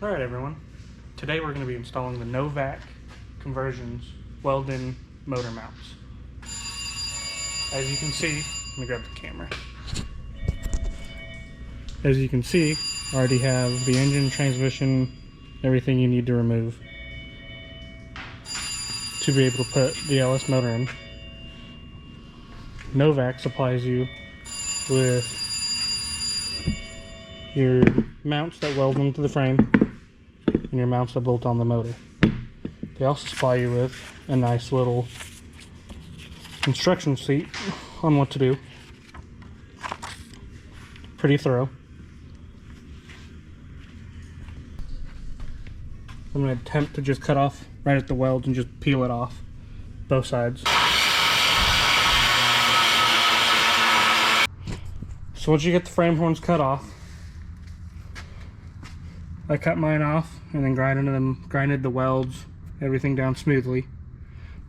Alright everyone, today we're going to be installing the Novak Conversions Weld-in motor mounts. As you can see, let me grab the camera. As you can see, I already have the engine, transmission, everything you need to remove to be able to put the LS motor in. Novak supplies you with your mounts that weld into the frame and your mounts that bolt on the motor. They also supply you with a nice little instruction sheet on what to do. Pretty thorough. I'm going to attempt to just cut off right at the welds and just peel it off both sides. So once you get the frame horns cut off, I cut mine off and then grinded the welds, everything down smoothly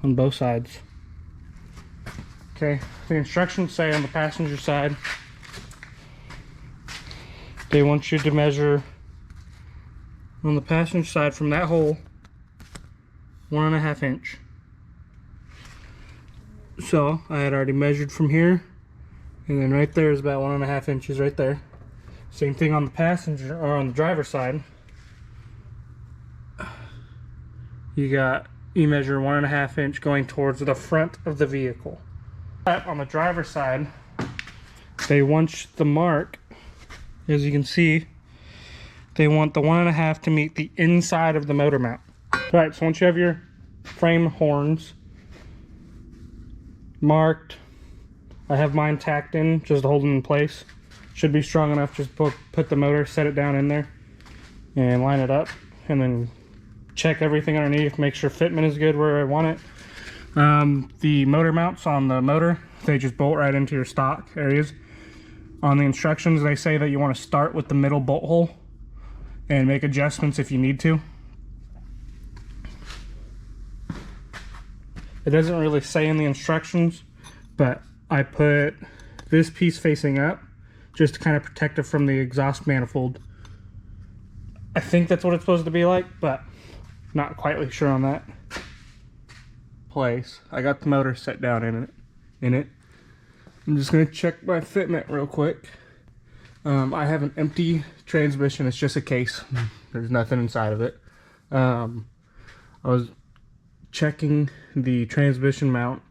on both sides. Okay, the instructions say on the passenger side, they want you to measure on the passenger side from that hole 1.5 inch. So I had already measured from here, and then right there is about 1.5 inches right there. Same thing on the passenger or on the driver's side. You measure 1.5 inch going towards the front of the vehicle. But on the driver's side, they want the mark, as you can see, they want the 1.5 to meet the inside of the motor mount. Alright, so once you have your frame horns marked, I have mine tacked in, just holding in place. Should be strong enough. Just put the motor, set it down in there, and line it up, and then check everything underneath, make sure fitment is good where I want it. The motor mounts on the motor, they just bolt right into your stock areas. On the instructions, they say that you want to start with the middle bolt hole and make adjustments if you need to. It doesn't really say in the instructions, but I put this piece facing up just to kind of protect it from the exhaust manifold. I think that's what it's supposed to be like, but not quite sure on that. Place. I got the motor set down in it. I'm just gonna check my fitment real quick. I have an empty transmission. It's just a case. There's nothing inside of it. I was checking the transmission mount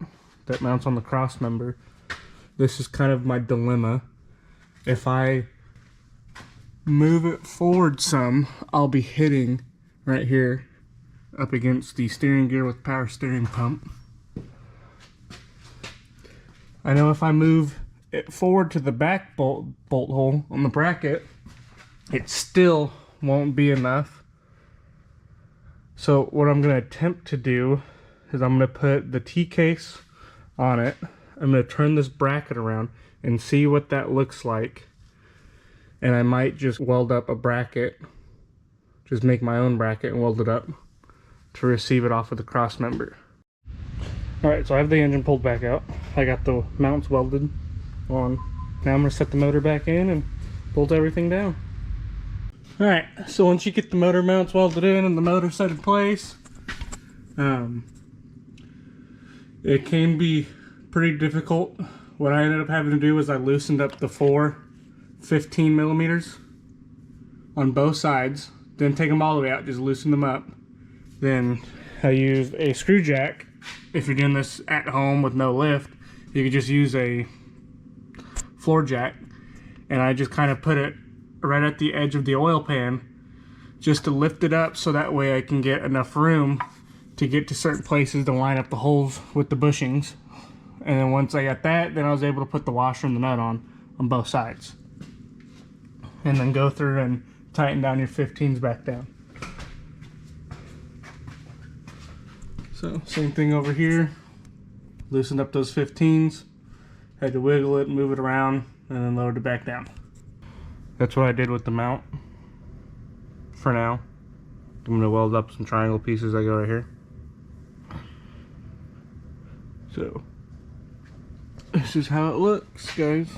that mounts on the cross member. This is kind of my dilemma. If I move it forward some, I'll be hitting right here up against the steering gear with power steering pump. I know if I move it forward to the back bolt hole on the bracket, it still won't be enough. So what I'm going to attempt to do is I'm going to put the T-case on it. I'm going to turn this bracket around and see what that looks like. And I might just weld up a bracket, just make my own bracket and weld it up to receive it off of the cross member. Alright, so I have the engine pulled back out. I got the mounts welded on. Now I'm going to set the motor back in and bolt everything down. Alright, so once you get the motor mounts welded in and the motor set in place, it can be pretty difficult. What I ended up having to do was I loosened up the 4 15 millimeters on both sides. Didn't take them all the way out, just loosen them up. Then I used a screw jack. If you're doing this at home with no lift, you could just use a floor jack, and I just kind of put it right at the edge of the oil pan just to lift it up, so that way I can get enough room to get to certain places to line up the holes with the bushings. And then once I got that, then I was able to put the washer and the nut on both sides, and then go through and tighten down your 15s back down. So same thing over here, loosened up those 15s, had to wiggle it, move it around, and then lowered it back down. That's what I did with the mount for now. I'm going to weld up some triangle pieces that go right here. So this is how it looks, guys.